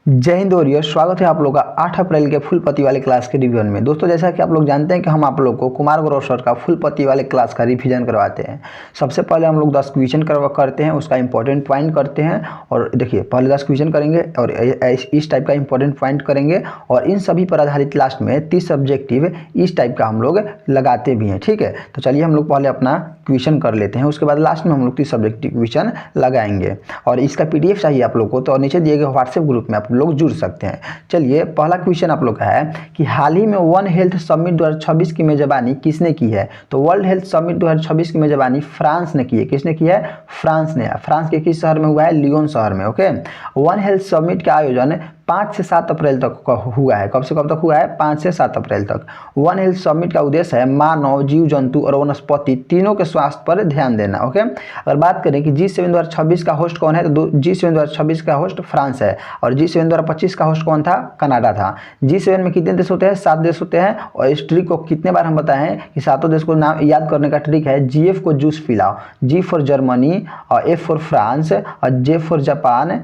जय हिंद वॉरियर, स्वागत है आप लोग का 8 अप्रैल के फुल पति वाले क्लास के रिवीजन में। दोस्तों, जैसा कि आप लोग जानते हैं कि हम आप लोग को कुमार गौरव सर का फुल पति वाले क्लास का रिवीजन करवाते हैं। सबसे पहले हम लोग 10 क्वेश्चन करते हैं, उसका इंपॉर्टेंट पॉइंट करते हैं। और देखिए, पहले 10 क्वेश्चन करेंगे और इस टाइप का इंपॉर्टेंट पॉइंट करेंगे और इन सभी पर आधारित लास्ट में 30 सब्जेक्टिव इस टाइप का हम लोग लगाते भी हैं। ठीक है, तो चलिए हम लोग पहले अपना क्वेश्चन कर लेते हैं, उसके बाद लास्ट में हम लोग 30 सब्जेक्टिव क्वेश्चन लगाएंगे। और इसका पीडीएफ चाहिए आप लोग को तो नीचे दिए गए व्हाट्सएप ग्रुप में आप लोग जुड़ सकते हैं। चलिए, पहला क्वेश्चन आप लोग का है कि हाल ही में वन हेल्थ समिट 2026 की मेजबानी किसने की है? तो वर्ल्ड हेल्थ समिट 2026 की मेजबानी फ्रांस ने की है। किसने की है? फ्रांस ने। फ्रांस के किस शहर में हुआ है? लियोन शहर में। ओके, वन हेल्थ समिट का आयोजन 5 से 7 अप्रैल तक हुआ है। कब से कब तक हुआ है? 5 से 7 अप्रैल तक। वन हेल्थ समिट का उद्देश्य है मानव, जीव जंतु और वनस्पति तीनों के स्वास्थ्य पर ध्यान देना। ओके, अगर बात करें कि G7 2026 का होस्ट कौन है, तो G7 2026 का होस्ट फ्रांस है और G7 2025 का होस्ट कौन था? कनाडा था। G7 में कितने देश होते हैं? 7 देश होते हैं। और इस ट्रिक को कितने बार हम बताए हैं कि सातों देश को नाम याद करने का ट्रिक है। GF को जूस पिलाओ, G फॉर जर्मनी, और F फॉर फ्रांस, और J for Japan,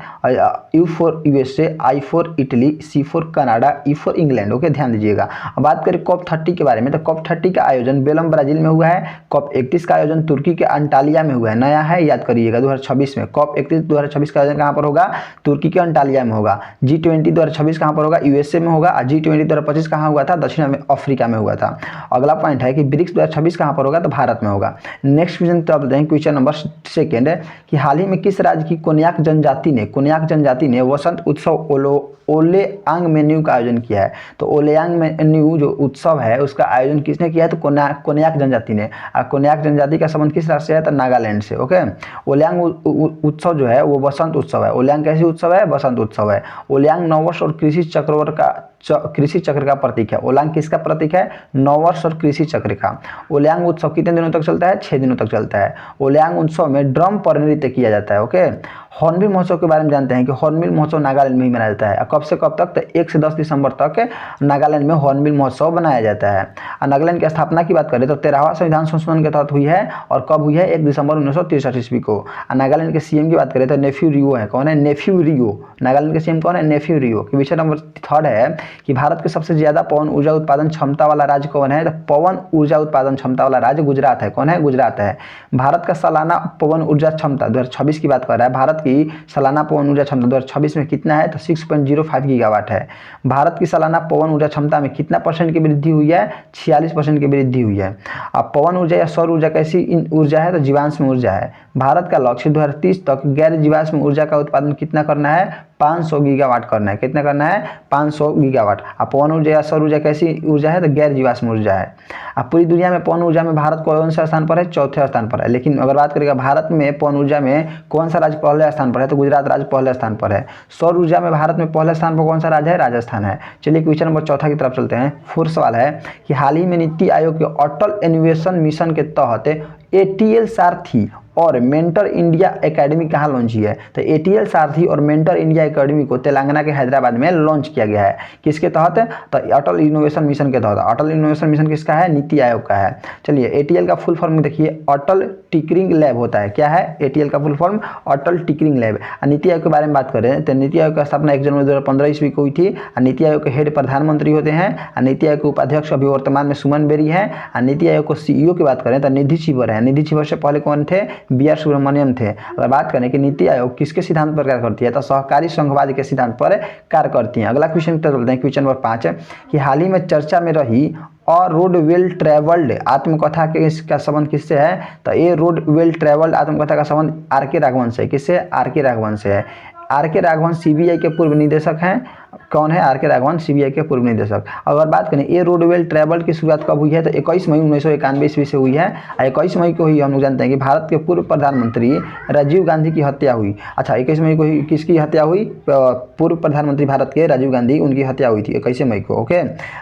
U for USA, I for Italy, C for Canada, E for England. Okay, ध्यान दीजिएगा। अब बात करें COP 30 के बारे में, तो COP 30 का आयोजन बेलम ब्राजील में हुआ है। COP 31 का आयोजन तुर्की के अंटालिया में हुआ है। नया है, याद करिएगा। 2026 में COP 31 2026 का आयोजन कहाँ पर होगा? तुर्की के अंटालिया में होगा। G20 2026 कहाँ पर होगा? USA में होगा। G20 2025 कहाँ हुआ था? दक्षिण अफ्रीका में हुआ था। अगला पॉइंट है कि ब्रिक्स 2026 कहाँ पर होगा? तो भारत में होगा। नेक्स्ट क्वेश्चन तो आप क्वेश्चन नंबर 2 कि हाल ही में किस राज्य की कोन्याक जनजाति ने वसंत उत्सव ओलेआंग मेन्यू का आयोजन किया है? तो ओलेआंग मेन्यू जो उत्सव है उसका आयोजन किसने किया है? तो कोन्याक जनजाति ने। कोन्याक जनजाति का संबंध किस राज्य से है? तो नागालैंड से। ओके, ओलेआंग उत्सव जो है वो वसंत उत्सव है। ओलेआंग कैसी उत्सव है? वसंत उत्सव है। ओलेआंग नववर्ष और कृषि चक्र का प्रतीक है। ओलेआंग किसका प्रतीक है? नववर्ष और कृषि चक्र का। ओलेआंग उत्सव कितने दिनों तक चलता है? 6 दिनों तक चलता है। ओलेआंग उत्सव में ड्रम पर नृत्य किया जाता है। ओके, हॉर्नबिल महोत्सव के बारे में जानते हैं कि हॉर्नबिल महोत्सव नागालैंड में ही मनाया जाता है। कब से कब तक? तो 1 से 10 दिसंबर तक नागालैंड में हॉर्नबिल महोत्सव बनाया जाता है। नागालैंड की स्थापना की बात करें तो 13वां संविधान संशोधन के तहत हुई है। और कब हुई है? 1 दिसंबर 1963 ईस्वी को। नागालैंड के सीएम की बात करें तो नेफ्यू रियो है। कौन है? नेफ्यू रियो। नागालैंड के सीएम कौन है? नेफ्यू रियो। क्वेश्चन नंबर 3 है कि भारत के सबसे ज्यादा पवन ऊर्जा उत्पादन क्षमता वाला राज्य कौन है? तो पवन ऊर्जा उत्पादन क्षमता वाला राज्य गुजरात है। कौन है? गुजरात है। भारत का सालाना पवन ऊर्जा क्षमता 2026 की बात कर रहा है। भारत की सालाना पवन ऊर्जा क्षमता 2026 में कितना है? तो 6.05 गीगावाट है। भारत की सालाना पवन ऊर्जा क्षमता में कितना % की वृद्धि हुई है? 46% की वृद्धि हुई है। अब पवन ऊर्जा या सौर ऊर्जा कैसी ऊर्जा है? तो जीवाश्म ऊर्जा है। भारत का लक्ष्य 2030 तक गैर जीवाश्म ऊर्जा का उत्पादन कितना करना है? 500 गीगावाट करना है। कितना करना है? 500 गीगावाट। अब पवन ऊर्जा या सौर ऊर्जा कैसी ऊर्जा है? तो गैर जीवाश्म ऊर्जा है। अब पूरी दुनिया में पवन ऊर्जा में भारत कौन सा स्थान पर है? 4थे स्थान पर है। लेकिन अगर बात करेगा भारत में पवन ऊर्जा में कौन सा राज्य पहले स्थान पर है? तो गुजरात राज्य पहले स्थान पर है। सौर ऊर्जा में भारत में पहले स्थान पर कौन सा राज्य है? राजस्थान है। चलिए, क्वेश्चन नंबर 4 की तरफ चलते हैं। 4 सवाल है कि हाल ही में नीति आयोग के अटल इनोवेशन मिशन के तहत ATL सारथी और मेंटर इंडिया एकेडमी कहाँ लॉन्च की है? तो ATL सारथी और मेंटर इंडिया एकेडमी को तेलंगाना के हैदराबाद में लॉन्च किया गया है। किसके तहत? तो अटल इनोवेशन मिशन के तहत। अटल इनोवेशन मिशन किसका है? नीति आयोग का है। चलिए, ATL का फुल फॉर्म देखिए, अटल टिकरिंग लैब होता है। क्या है? ATL का फुल फॉर्म अटल टिकरिंग लैब। नीति आयोग के बारे में बात करें तो नीति आयोग की स्थापना 1 जनवरी 2015 ईस्वी को हुई थी। नीति आयोग के हेड प्रधानमंत्री होते हैं। नीति आयोग के उपाध्यक्ष अभी वर्तमान में सुमन बेरी है। नीति आयोग को CEO की बात करें तो निधि छिवर है। निधि छिवर से पहले कौन थे? BR सुब्रमण्यम थे। अगर बात करें कि नीति आयोग किसके सिद्धांत पर कार्य करती है, तो सहकारी संघवाद के सिद्धांत पर कार्य करती है। अगला क्वेश्चन की तरफ चलते हैं। क्वेश्चन नंबर 5 कि हाल ही में चर्चा में रही और रोड वेल ट्रेवल्ड आत्मकथा के इसका संबंध किससे है? तो ये रोड वेल ट्रेवल्ड आत्मकथा का संबंध RK राघवन से। किससे? RK राघवन से है। RK राघवन CBI के पूर्व निदेशक हैं। कौन है? RK राघवन CBI के पूर्व निदेशक। अगर बात करें ये रोड वेल ट्रेवल की शुरुआत कब हुई है? तो 21 मई 1991 ईस्वी से हुई है। 21 मई को ही हम लोग जानते हैं कि भारत के पूर्व प्रधानमंत्री राजीव गांधी की हत्या हुई। अच्छा, 21 मई को ही किसकी हत्या हुई? पूर्व प्रधानमंत्री भारत के राजीव गांधी, उनकी हत्या हुई थी 21 मई को। ओके,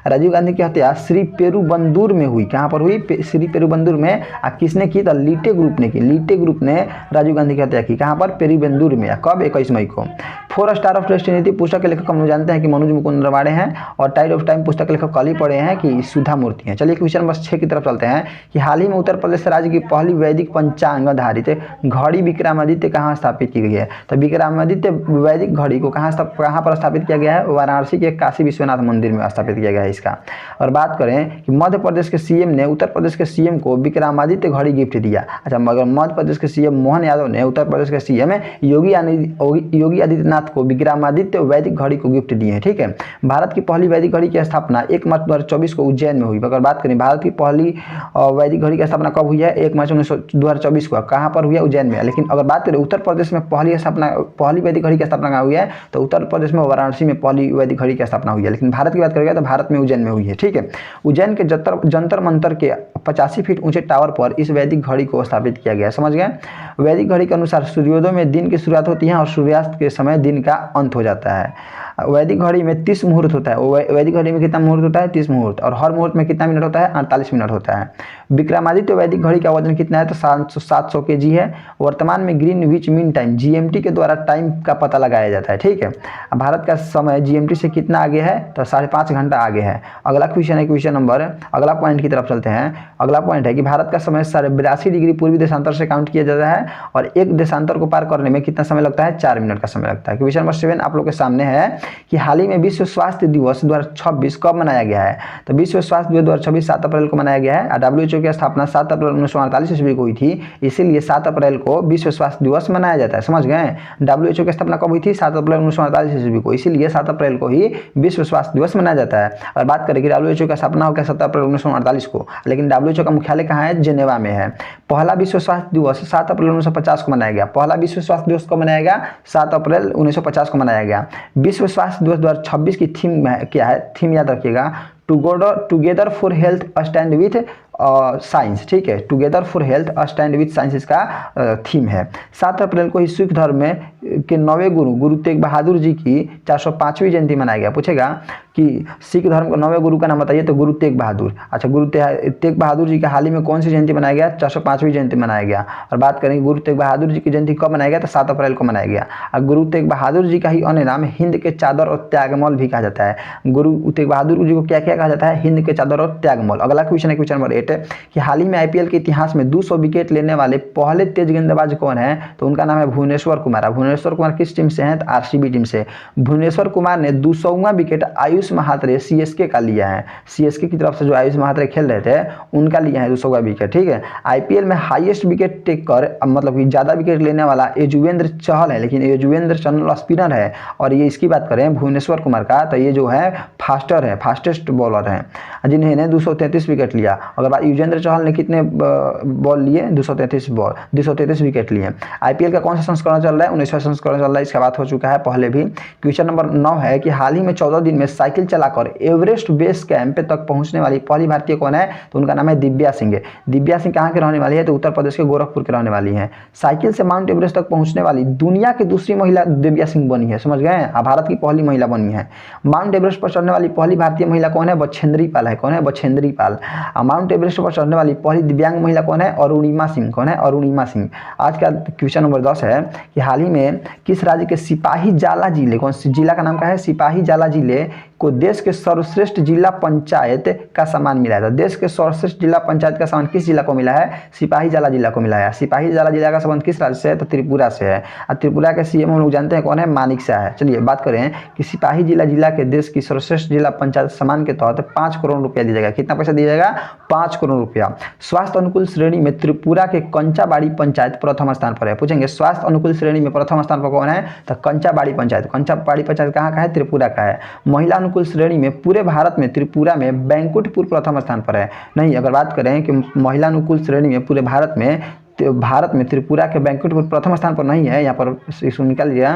राजीव गांधी की हत्या श्री पेरुबंदूर में हुई। कहाँ पर हुई? श्री पेरुबंदूर में। किसने की? तो लीटे ग्रुप ने की। लीटे ग्रुप ने राजीव गांधी की हत्या की। कहाँ पर? पेरुबंदूर में। कब? 21 मई को। 4 स्टार ऑफ डेस्टिनी पुस्तक के लेखक हम लोग जानते हैं हैं कि मनोज मुकुंद रबाड़े हैं और टाइड ऑफ टाइम पुस्तक लेखक कल ही पढ़े हैं कि सुधा मूर्ति हैं। चलिए क्वेश्चन नंबर 6 की तरफ चलते हैं कि हाल ही में उत्तर प्रदेश राज्य की पहली वैदिक पंचांग आधारित घड़ी विक्रमादित्य कहाँ स्थापित की गई है? तो विक्रमादित्य वैदिक घड़ी को कहाँ पर स्थापित किया गया है? वाराणसी के काशी विश्वनाथ मंदिर में स्थापित किया गया है इसका। और बात करें कि मध्य प्रदेश के सीएम ने उत्तर प्रदेश के सीएम को विक्रमादित्य घड़ी गिफ्ट दिया। अच्छा, मगर मध्य प्रदेश के सीएम मोहन यादव ने उत्तर प्रदेश के सीएम योगी आदित्यनाथ को विक्रमादित्य वैदिक घड़ी को गिफ्ट दिए हैं। ठीक है, भारत की पहली वैदिक घड़ी की स्थापना 1 मार्च 2024 को उज्जैन में हुई। अगर बात करें भारत की पहली वैदिक घड़ी की स्थापना कब हुई है? 1 मार्च 2024 को। कहाँ पर हुई है? उज्जैन में। लेकिन अगर बात करें उत्तर प्रदेश में पहली वैदिक घड़ी की स्थापना कहाँ हुई है? तो उत्तर प्रदेश में वाराणसी में पहली वैदिक घड़ी की स्थापना हुई है। लेकिन भारत की बात करेंगे तो भारत में उज्जैन में हुई है। ठीक है, उज्जैन के जंतर मंतर के 85 फीट ऊंचे टावर पर इस वैदिक घड़ी को स्थापित किया गया। समझ गए? वैदिक घड़ी के अनुसार सूर्योदय में दिन की शुरुआत होती है और सूर्यास्त के समय दिन का अंत हो जाता है। वैदिक घड़ी में 30 मुहूर्त होता है। वैदिक घड़ी में कितना मुहूर्त होता है? 30 मुहूर्त। और हर मुहूर्त में कितना मिनट होता है? 48 मिनट होता है। विक्रमादित्य वैदिक घड़ी का वजन कितना है? तो 700 kg है। वर्तमान में ग्रीनविच मीन टाइम GMT के द्वारा टाइम का पता लगाया जाता है। ठीक है, भारत का समय GMT से कितना आगे है? तो 5.5 घंटा आगे है। अगला क्वेश्चन है क्वेश्चन नंबर, अगला पॉइंट की तरफ चलते हैं। अगला पॉइंट है कि भारत का समय 82.5 डिग्री पूर्वी देशांतर से काउंट किया जाता है और एक देशांतर को पार करने में कितना समय लगता है? 4 मिनट का समय लगता है। क्वेश्चन नंबर 7 आप लोग के सामने है कि हाल ही में विश्व स्वास्थ्य दिवस 2026 कब मनाया गया है? तो विश्व स्वास्थ्य दिवस 2026 7 अप्रैल को मनाया गया है। WHO की स्थापना 7 अप्रैल 1948 ईस्वी को हुई थी, इसीलिए 7 अप्रैल को विश्व स्वास्थ्य दिवस मनाया जाता है। समझ गए? WHO की स्थापना कब हुई थी? 7 अप्रैल 1948 ईस्वी को, इसीलिए 7 अप्रैल को ही विश्व स्वास्थ्य दिवस मनाया जाता है। और बात करें कि WHO की स्थापना हो गया 7 अप्रैल 1948 को, लेकिन WHO का मुख्यालय कहाँ है? जेनेवा में है। पहला विश्व स्वास्थ्य दिवस 7 अप्रैल 1950 को मनाया गया। पहला विश्व स्वास्थ्य दिवस कब मनाया गया? 7 अप्रैल 1950 को मनाया गया। विश्व स्वास्थ्य दिवस 2026 की थीम क्या है? थीम याद रखिएगा, together for health stand with science. ठीक है, together for health stand with science इसका थीम है। 7 अप्रैल को ही सिख धर्म में के 9वें गुरु तेग बहादुर जी की 405वीं जयंती मनाया गया। पूछेगा कि सिख धर्म के 9वें गुरु का नाम बताइए, तो गुरु तेग बहादुर। अच्छा, गुरु तेग बहादुर जी का हाल ही में कौन सी जयंती मनाया गया? 405वीं जयंती मनाया गया। और बात करेंगे गुरु तेग बहादुर जी की जयंती कब मनाया गया? तो 7 अप्रैल को मनाया गया। और गुरु तेग बहादुर जी का ही अन्य नाम हिंद के चादर और त्यागमल भी कहा जाता है। गुरु तेग बहादुर जी को क्या क्या कहा जाता है? हिंद के चादर और त्यागमल। अगला क्वेश्चन है क्वेश्चन नंबर 8 कि हाल ही में IPL के इतिहास में 200 विकेट लेने वाले पहले तेज गेंदबाज कौन है? तो उनका नाम है भुवनेश्वर कुमार। भुवनेश्वर कुमार किस टीम से हैं? तो RCB टीम से। भुवनेश्वर कुमार ने 200वां विकेट आयुष महात्रे CSK का लिया है। CSK की तरफ से जो आयुष महात्रे खेल रहे थे उनका लिया है 200वां विकेट। ठीक है, IPL में हाईएस्ट विकेट टेकर मतलब कि ज्यादा विकेट लेने वाला युजवेंद्र चहल है, लेकिन युजवेंद्र चहल स्पिनर है। और ये इसकी बात करें भुवनेश्वर कुमार का, तो ये जो है फास्टेस्ट बॉलर है जिन्होंने 233 विकेट लिया। अगर युजवेंद्र चहल ने कितने बॉल लिए? 233 विकेट लिए। IPL का कौन सा संस्करण चल रहा है? 19वां संस्करण चल रहा है। इसका बात हो चुका है पहले भी। क्वेश्चन नंबर 9 है कि हाल ही में 14 दिन में साइकिल चलाकर एवरेस्ट बेस कैंप तक पहुंचने वाली पहली भारतीय कौन है? तो उनका नाम है दिव्या सिंह। दिव्या सिंह कहाँ के रहने वाली है? तो उत्तर प्रदेश के गोरखपुर के रहने वाली है। साइकिल से माउंट एवरेस्ट तक पहुंचने वाली दुनिया की दूसरी महिला दिव्या सिंह बनी है। समझ गए? भारत की पहली महिला बनी है। माउंट एवरेस्ट पर चढ़ने वाली पहली भारतीय महिला कौन है? बछेंद्री पाल है। कौन है? बछेंद्री पाल। माउंट एवरेस्ट पर चढ़ने वाली पहली दिव्यांग महिला कौन है? अरुणिमा सिंह। कौन है? अरुणिमा सिंह। आज का क्वेश्चन नंबर 10 है कि हाल ही में किस राज्य के सिपाही जाला जिले, कौन सी जिला का नाम क्या है? सिपाही जाला जिले को देश के सर्वश्रेष्ठ जिला पंचायत का सम्मान मिला है। देश के सर्वश्रेष्ठ जिला पंचायत का सम्मान किस जिला को मिला है? सिपाही जाला जिला को मिला है। सिपाही जाला जिला का संबंध किस राज्य से है? तो त्रिपुरा से है। और त्रिपुरा के CM हम लोग जानते हैं कौन है? मानिक शाह है। चलिए बात करें कि सिपाही जिला के देश की सर्वश्रेष्ठ जिला पंचायत सम्मान के तहत 5 करोड़ रुपया दिया जाएगा। कितना पैसा दिया जाएगा? 5 करोड़ रुपया। स्वास्थ्य अनुकूल श्रेणी में त्रिपुरा के कंचाबाड़ी पंचायत प्रथम स्थान पर है। पूछेंगे स्वास्थ्य अनुकूल श्रेणी में प्रथम स्थान पर कौन है? तो कंचाबाड़ी पंचायत। कंचाबाड़ी पंचायत कहाँ का है? त्रिपुरा का है। महिला अनुकूल श्रेणी में पूरे भारत में त्रिपुरा में बैंकुटपुर प्रथम स्थान पर है। नहीं, अगर बात करें कि महिला अनुकूल श्रेणी में पूरे भारत में त्रिपुरा के बैंकुटपुर प्रथम स्थान पर नहीं है। यहाँ पर इसको निकाल लिया,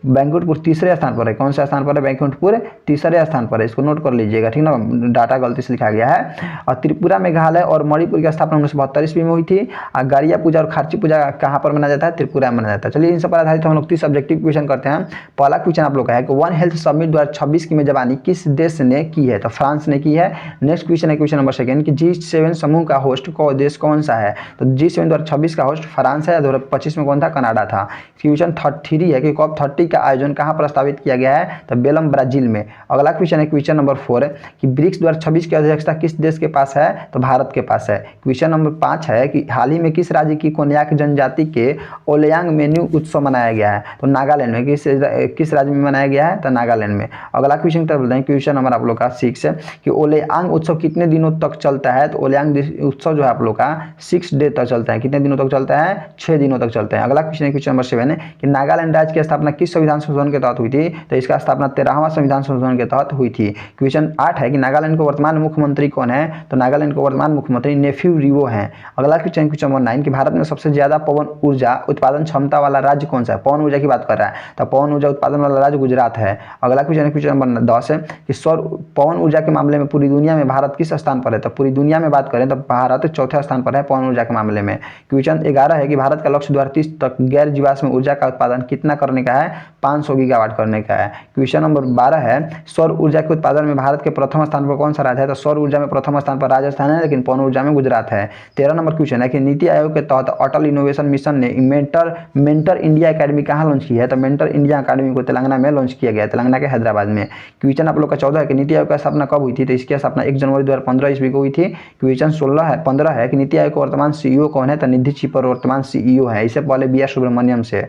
बैंकुटपुर तीसरे स्थान पर है। कौन सा स्थान पर है? बैंकुटपुर तीसरे स्थान पर है। इसको नोट कर लीजिएगा, ठीक ना, डाटा गलती से लिखा गया है। और त्रिपुरा मेघालय और मणिपुर की स्थापना 1972 ईस्वी में हुई थी। और गारिया पूजा और खारची पूजा कहाँ पर मनाया जाता है? त्रिपुरा में मनाया जाता है। चलिए इन सब पर आधारित हम लोग 30 सब्जेक्टिव क्वेश्चन करते हैं। पहला क्वेश्चन आप लोग का है कि वन हेल्थ समिट 2026 की मेजबानी किस देश ने की है? तो फ्रांस ने की है। नेक्स्ट क्वेश्चन है क्वेश्चन नंबर 2 कि G7 समूह का होस्ट को देश कौन सा है? तो G7 2026 2025 का होस्ट फ्रांस है या 2025 में कौन था, कनाडा था। क्वेश्चन 3 है कि COP30 का आयोजन कहाँ प्रस्तावित किया गया है, तो बेलम ब्राजील में। अगला क्वेश्चन है क्वेश्चन नंबर 4 है कि ब्रिक्स 2026 की अध्यक्षता किस देश के पास है, तो भारत के पास है। क्वेश्चन नंबर 5 है कि हाल ही में किस राज्य की कोन्याक जनजाति के ओलियांग मेन्यू उत्सव मनाया गया है, तो नागालैंड में। किस राज्य में मनाया गया है, तो नागालैंड में। अगला क्वेश्चन क्या बोलते हैं, क्वेश्चन नंबर आप लोग का 6 है कि ओलियांग उत्सव कितने दिनों तक चलता है, तो ओलियांग उत्सव जो है आप लोग का 6 डे तक चलता है। कितने दिनों तक चलता है, 6 दिनों तक चलता है। अगला क्वेश्चन है क्वेश्चन नंबर 7 है कि नागालैंड राज्य की स्थापना किस संविधान संशोधन के तहत हुई थी, तो इसका स्थापना 13वां संविधान संशोधन के तहत हुई थी। क्वेश्चन 8 है कि नागालैंड के वर्तमान मुख्यमंत्री कौन है, तो नागालैंड के वर्तमान मुख्यमंत्री नेफ्यू रिवो हैं। अगला क्वेश्चन क्वेश्चन नंबर 9 कि भारत में सबसे ज्यादा पवन ऊर्जा उत्पादन क्षमता वाला राज्य कौन सा है, पवन ऊर्जा की बात कर रहा है, तो पवन ऊर्जा उत्पादन वाला राज्य गुजरात है। अगला क्वेश्चन नंबर 10 है कि सौर पवन ऊर्जा के मामले में पूरी दुनिया में भारत किस स्थान पर है, तो पूरी दुनिया में बात करें तो भारत चौथे स्थान पर है पवन ऊर्जा के मामले में। क्वेश्चन 11 है कि भारत का लक्ष्य 2030 तक गैर जीवाश्म ऊर्जा का उत्पादन कितना करने का है, 500 गीगावाट करने का है। क्वेश्चन नंबर 12 है सौर ऊर्जा के उत्पादन में भारत के प्रथम स्थान पर कौन सा राज्य है, तो सौर ऊर्जा में प्रथम स्थान पर राजस्थान है, लेकिन पवन ऊर्जा में गुजरात है। 13 नंबर क्वेश्चन है कि नीति आयोग के तहत अटल इनोवेशन मिशन ने मेंटर इंडिया अकेडमी कहाँ लॉन्च की है, तो मेंटर इंडिया अकेडमी को तेलंगाना में लॉन्च किया गया, तेलंगाना के हैदराबाद में। क्वेश्चन आप लोग का 14 है कि नीति आयोग का स्थापना कब हुई थी, तो इसकी स्थापना 1 जनवरी 2015 ईस्वी को हुई थी। क्वेश्चन 15 है कि नीति आयोग का वर्तमान सीईओ कौन है, तो निधि छिपर वर्तमान सीईओ है, इससे पहले बी आर सुब्रमण्यम से।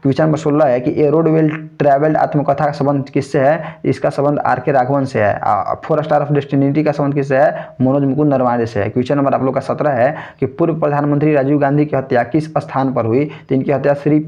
क्वेश्चन नंबर 16 है कि ए रोड वेल ट्रैवल्ड आत्मकथा का संबंध किससे है, इसका संबंध आर के राघवन से है। 4 स्टार ऑफ डेस्टिनी का संबंध किससे है, मनोज मुकुंद नरवाणे से है। क्वेश्चन नंबर आप लोग का 17 है कि पूर्व प्रधानमंत्री राजीव गांधी की हत्या किस स्थान पर हुई, तो इनकी हत्या श्री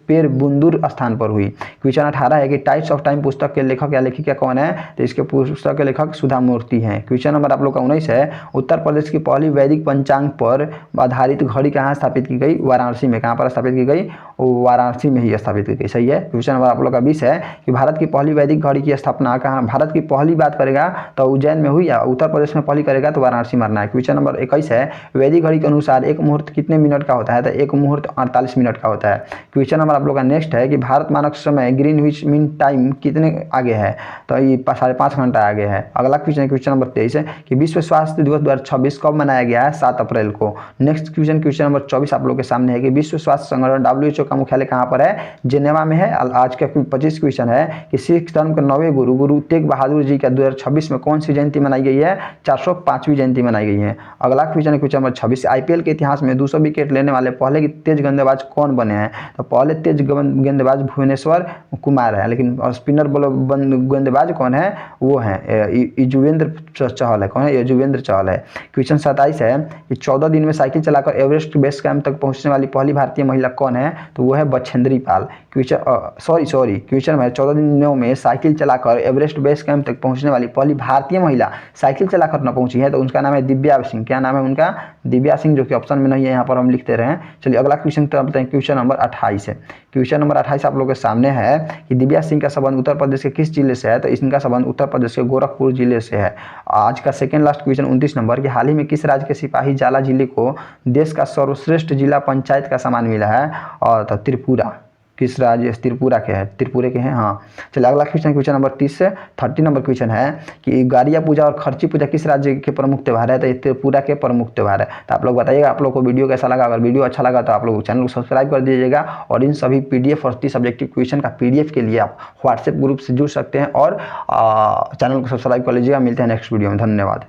पेरुबंदूर स्थान पर हुई। क्वेश्चन 18 है कि टाइप्स ऑफ टाइम पुस्तक के लेखक या लेखिका कौन है, तो इसके पुस्तक के लेखक सुधा मूर्ति हैं। क्वेश्चन नंबर आप लोग का 19 है उत्तर प्रदेश की पहली वैदिक पंचांग पर आधारित घड़ी कहाँ स्थापित की गई, वाराणसी में। कहाँ पर स्थापित की गई, वाराणसी में ही स्थापित की गई, सही है। क्वेश्चन नंबर आप लोग का 20 है कि भारत की पहली वैदिक घड़ी की स्थापना कहाँ, भारत की पहली बात करेगा तो उज्जैन में हुई, या उत्तर प्रदेश में पहली करेगा तो वाराणसी मारना है। क्वेश्चन नंबर 21 है वैदिक घड़ी के अनुसार एक मुहूर्त कितने मिनट का होता है, तो एक मुहूर्त 48 मिनट का होता है। क्वेश्चन नंबर आप लोग का नेक्स्ट है कि भारत मानक समय ग्रीनविच मीन टाइम कितने आगे है, तो ये 5.5 घंटा आगे है। अगला क्वेश्चन क्वेश्चन नंबर 23 है कि विश्व स्वास्थ्य दिवस 2026 कब मनाया गया है, 7 अप्रैल को। नेक्स्ट क्वेश्चन नंबर 24 आप लोग के सामने है कि विश्व स्वास्थ्य संगठन WHO का मुख्यालय कहाँ पर है, जेनेवा में है। आज का 25 क्वेश्चन है कि सिख धर्म के 9वें गुरु गुरु तेग बहादुर जी का 2026 में कौन सी जयंती मनाई गई है, 405वीं जयंती मनाई गई है। अगला क्वेश्चन क्वेश्चन नंबर 26 IPL के इतिहास में 200 विकेट लेने वाले पहले तेज गेंदबाज कौन बने हैं, तो पहले तेज गेंदबाज भुवनेश्वर कुमार है, लेकिन स्पिनर गेंदबाज कौन है, वो है युजवेंद्र चहल है। कौन है, युजवेंद्र चहल है। क्वेश्चन 27 है कि 14 दिन में साइकिल चलाकर एवरेस्ट बेस कैंप तक पहुंचने वाली पहली भारतीय महिला कौन है, तो वो है बछेंद्री पाल। क्वेश्चन है 14 दिनों में साइकिल चलाकर एवरेस्ट बेस कैंप तक पहुंचने वाली पहली भारतीय महिला साइकिल चलाकर न पहुंची है, तो उनका नाम है दिव्या सिंह। क्या नाम है उनका, दिव्या सिंह, जो कि ऑप्शन में नहीं है, यहाँ पर हम लिखते रहे। चलिए अगला क्वेश्चन क्वेश्चन नंबर 28 है। क्वेश्चन नंबर 28 आप लोगों के सामने है कि दिव्या सिंह का संबंध उत्तर प्रदेश के किस जिले से है, तो इनका संबंध उत्तर प्रदेश के गोरखपुर जिले से है। आज का सेकंड लास्ट क्वेश्चन 29 नंबर कि हाल ही में किस राज्य के सिपाही जाला जिले को देश का सर्वश्रेष्ठ जिला पंचायत का सम्मान मिला है, और तो त्रिपुरा। किस राज्य, त्रिपुरा के हैं, त्रिपुरा के हैं, हाँ। चलिए अगला क्वेश्चन नंबर 30 से 30 नंबर क्वेश्चन है कि गारिया पूजा और खर्ची पूजा किस राज्य के प्रमुख त्यौहार है, तो ये त्रिपुरा के प्रमुख त्यौहार है। तो आप लोग बताइएगा आप लोग को वीडियो कैसा लगा। अगर वीडियो अच्छा लगा तो आप लोग चैनल को सब्सक्राइब कर दीजिएगा, और इन सभी PDF और 30 सब्जेक्टिव क्वेश्चन का PDF के लिए आप व्हाट्सएप ग्रुप से जुड़ सकते हैं, और चैनल को सब्सक्राइब कर लीजिएगा। मिलते हैं नेक्स्ट वीडियो में, धन्यवाद।